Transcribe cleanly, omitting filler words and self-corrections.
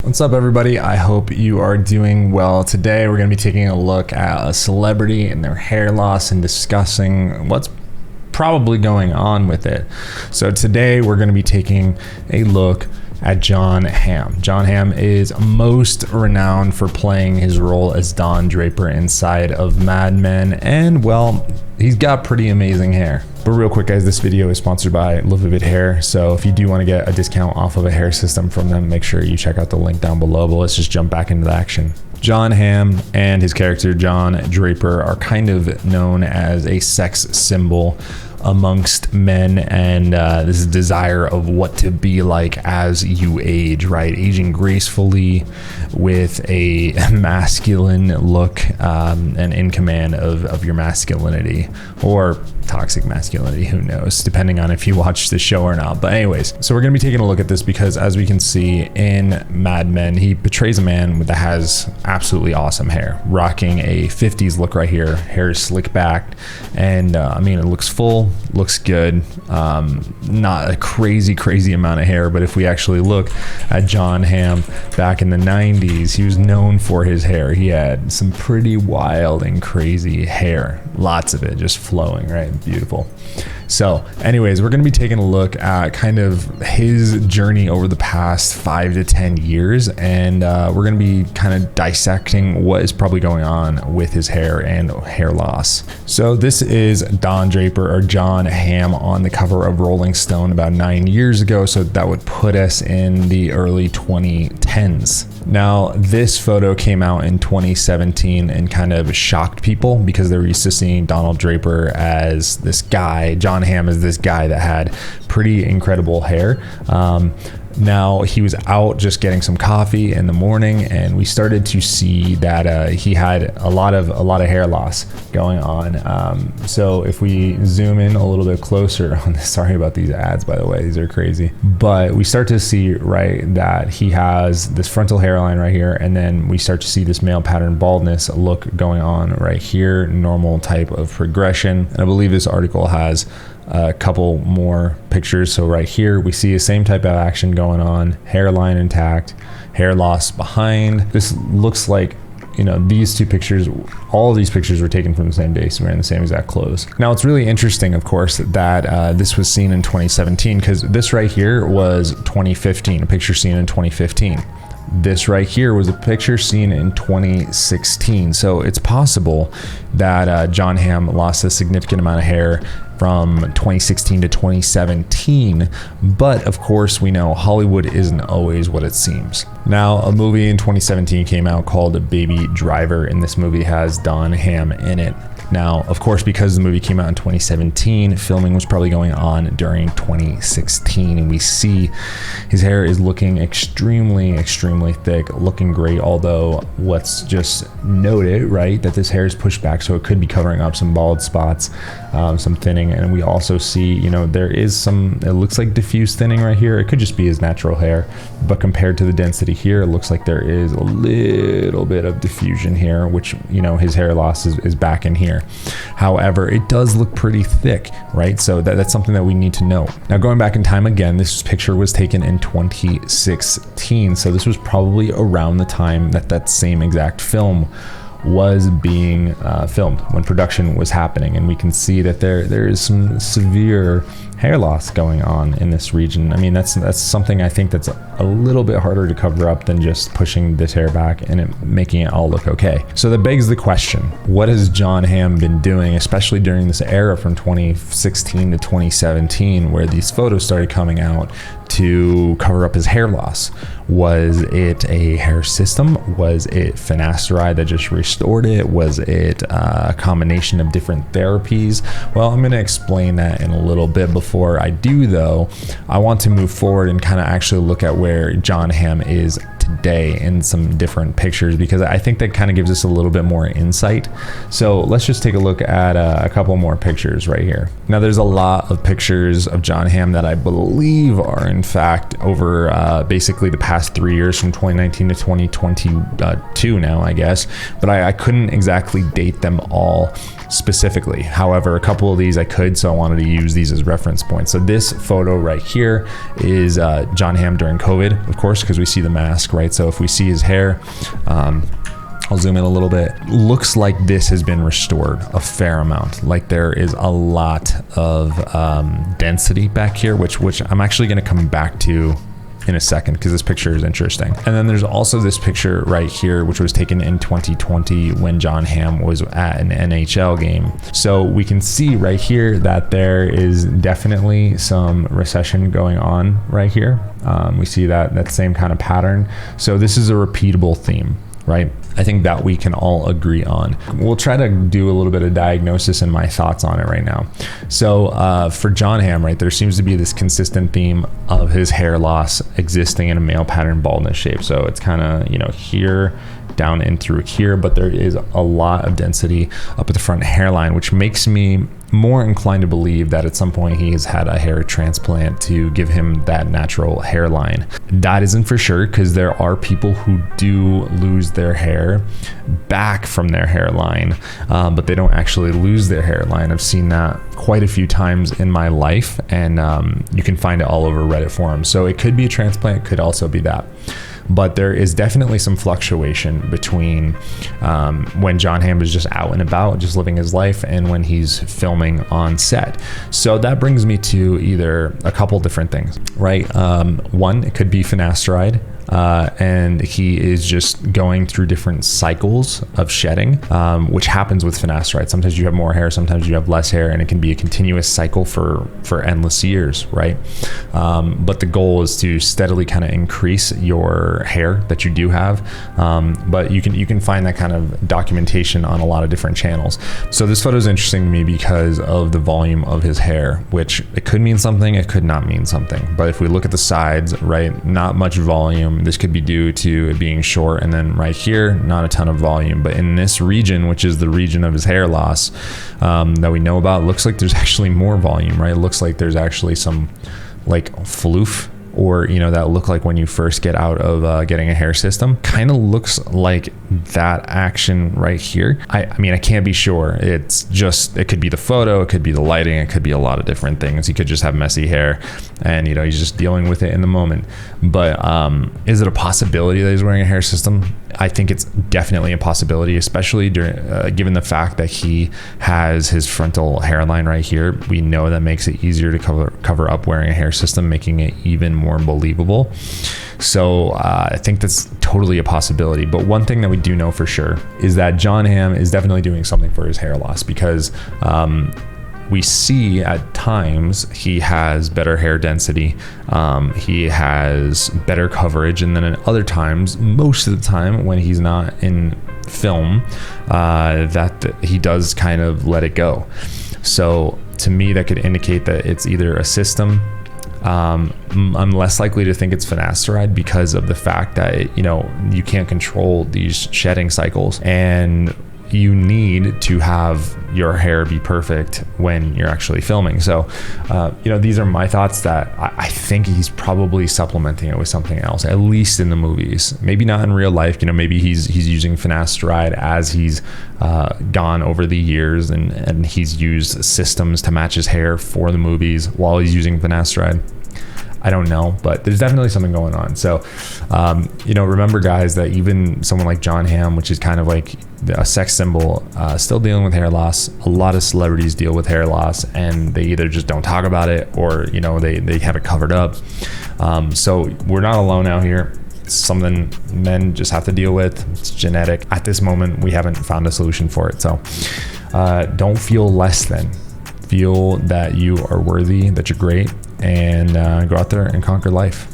What's up, everybody? I hope you are doing well. Today we're going to be taking a look at a celebrity and their hair loss and discussing what's probably going on with it. So today we're going to be taking a look at Jon Hamm. Jon Hamm is most renowned for playing his role as Don Draper inside of Mad Men, and well, he's got pretty amazing hair. But real quick, guys, this video is sponsored by Live Vivid Hair, so if you do want to get a discount off of a hair system from them, make sure you check out the link down below. But let's just jump back into the action. Jon Hamm and his character Don Draper are kind of known as a sex symbol amongst men, and this desire of what to be like as you age, right? Aging gracefully with a masculine look, and in command of your masculinity, or toxic masculinity, who knows, depending on if you watch the show or not. But anyways, so we're gonna be taking a look at this because, as we can see in Mad Men, he portrays a man that has absolutely awesome hair, rocking a 50s look right here. Hair is slick back, and I mean, it looks full, looks good. Not a crazy amount of hair, but if we actually look at Jon Hamm back in the 90s, he was known for his hair. He had some pretty wild and crazy hair, lots of it just flowing, right? Beautiful. So anyways, we're going to be taking a look at kind of his journey over the past 5 to 10 years, and we're going to be kind of dissecting what is probably going on with his hair and hair loss. So this is Don Draper, or Jon Hamm, on the cover of Rolling Stone about 9 years ago, so that would put us in the early 2010s. Now, this photo came out in 2017 and kind of shocked people because they were used to seeing Donald Draper as this guy, Jon Hamm as this guy that had pretty incredible hair. Now he was out just getting some coffee in the morning, and we started to see that he had a lot of hair loss going on. So if we zoom in a little bit closer on this, sorry about these ads, by the way, these are crazy, but we start to see, right, that he has this frontal hairline right here, and then we start to see this male pattern baldness look going on right here, normal type of progression. And I believe this article has a couple more pictures. So right here we see the same type of action going on, hairline intact, hair loss behind. This looks like, you know, these two pictures, all of these pictures were taken from the same day, so we're in the same exact clothes. Now it's really interesting, of course, that this was seen in 2017, because this right here was 2015, a picture seen in 2015. This right here was a picture seen in 2016. So it's possible that Jon Hamm lost a significant amount of hair from 2016 to 2017, but of course we know Hollywood isn't always what it seems. Now, a movie in 2017 came out called Baby Driver, and this movie has Jon Hamm in it. Now, of course, because the movie came out in 2017, filming was probably going on during 2016, and we see his hair is looking extremely thick, looking great, although let's just note it, right, that this hair is pushed back, so it could be covering up some bald spots, some thinning, and we also see, you know, there is some, it looks like diffuse thinning right here. It could just be his natural hair, but compared to the density here, it looks like there is a little bit of diffusion here, which, you know, his hair loss is back in here. However, it does look pretty thick, right? So that's something that we need to know. Now, going back in time again, this picture was taken in 2016, so this was probably around the time that that same exact film was being filmed, when production was happening, and we can see that there is some severe hair loss going on in this region. I mean, that's something I think that's a little bit harder to cover up than just pushing this hair back and making it all look okay. So that begs the question, what has Jon Hamm been doing, especially during this era from 2016 to 2017, where these photos started coming out, to cover up his hair loss? Was it a hair system? Was it finasteride that just restored it? Was it a combination of different therapies? Well, I'm going to explain that in a little bit. Before I do, though, I want to move forward and kind of actually look at where Jon Hamm is today in some different pictures, because I think that kind of gives us a little bit more insight. So let's just take a look at a couple more pictures right here. Now, there's a lot of pictures of Jon Hamm that I believe are in fact over basically the past 3 years, from 2019 to 2022 now, I guess, but I couldn't exactly date them all specifically. However, a couple of these I could, so I wanted to use these as reference points. So this photo right here is Jon Hamm during COVID, of course, because we see the mask right? So if we see his hair, I'll zoom in a little bit. Looks like this has been restored a fair amount. Like there is a lot of density back here, which I'm actually going to come back to in a second because this picture is interesting. And then there's also this picture right here, which was taken in 2020 when Jon Hamm was at an NHL game. So we can see right here that there is definitely some recession going on right here. We see that same kind of pattern. So this is a repeatable theme, right? I think that we can all agree on. We'll try to do a little bit of diagnosis and my thoughts on it right now. So for Jon Hamm, right, there seems to be this consistent theme of his hair loss existing in a male pattern baldness shape. So it's kind of, here down and through here, but there is a lot of density up at the front hairline, which makes me more inclined to believe that at some point he has had a hair transplant to give him that natural hairline. That isn't for sure because there are people who do lose their hair back from their hairline, but they don't actually lose their hairline. I've seen that quite a few times in my life, and you can find it all over Reddit forums. So it could be a transplant, could also be that. But there is definitely some fluctuation between when Jon Hamm is just out and about, just living his life, and when he's filming on set. So that brings me to either a couple different things, right? One, it could be finasteride. And he is just going through different cycles of shedding, which happens with finasteride. Sometimes you have more hair, sometimes you have less hair, and it can be a continuous cycle for endless years, right? But the goal is to steadily kind of increase your hair that you do have. But you can find that kind of documentation on a lot of different channels. So this photo is interesting to me because of the volume of his hair, which it could mean something, it could not mean something. But if we look at the sides, right, not much volume. This could be due to it being short, and then right here, not a ton of volume. But in this region, which is the region of his hair loss that we know about, looks like there's actually more volume, right? It looks like there's actually some like floof, or that look like when you first get out of getting a hair system. Kind of looks like that action right here. I mean, I can't be sure. It could be the photo, it could be the lighting, it could be a lot of different things. He could just have messy hair and he's just dealing with it in the moment. But is it a possibility that he's wearing a hair system? I think it's definitely a possibility, especially given the fact that he has his frontal hairline right here. We know that makes it easier to cover up wearing a hair system, making it even more believable. So I think that's totally a possibility. But one thing that we do know for sure is that Jon Hamm is definitely doing something for his hair loss, because we see at times he has better hair density, he has better coverage, and then at other times, most of the time when he's not in film, that he does kind of let it go. So to me, that could indicate that it's either a system. I'm less likely to think it's finasteride because of the fact that you can't control these shedding cycles, and you need to have your hair be perfect when you're actually filming. So these are my thoughts, that I think he's probably supplementing it with something else, at least in the movies. Maybe not in real life. Maybe he's using finasteride as he's gone over the years, and he's used systems to match his hair for the movies while he's using finasteride. I don't know, but there's definitely something going on. So, remember, guys, that even someone like Jon Hamm, which is kind of like a sex symbol, still dealing with hair loss. A lot of celebrities deal with hair loss, and they either just don't talk about it, or they have it covered up. So we're not alone out here. It's something men just have to deal with. It's genetic. At this moment, we haven't found a solution for it. So don't feel less than. Feel that you are worthy, that you're great, and go out there and conquer life.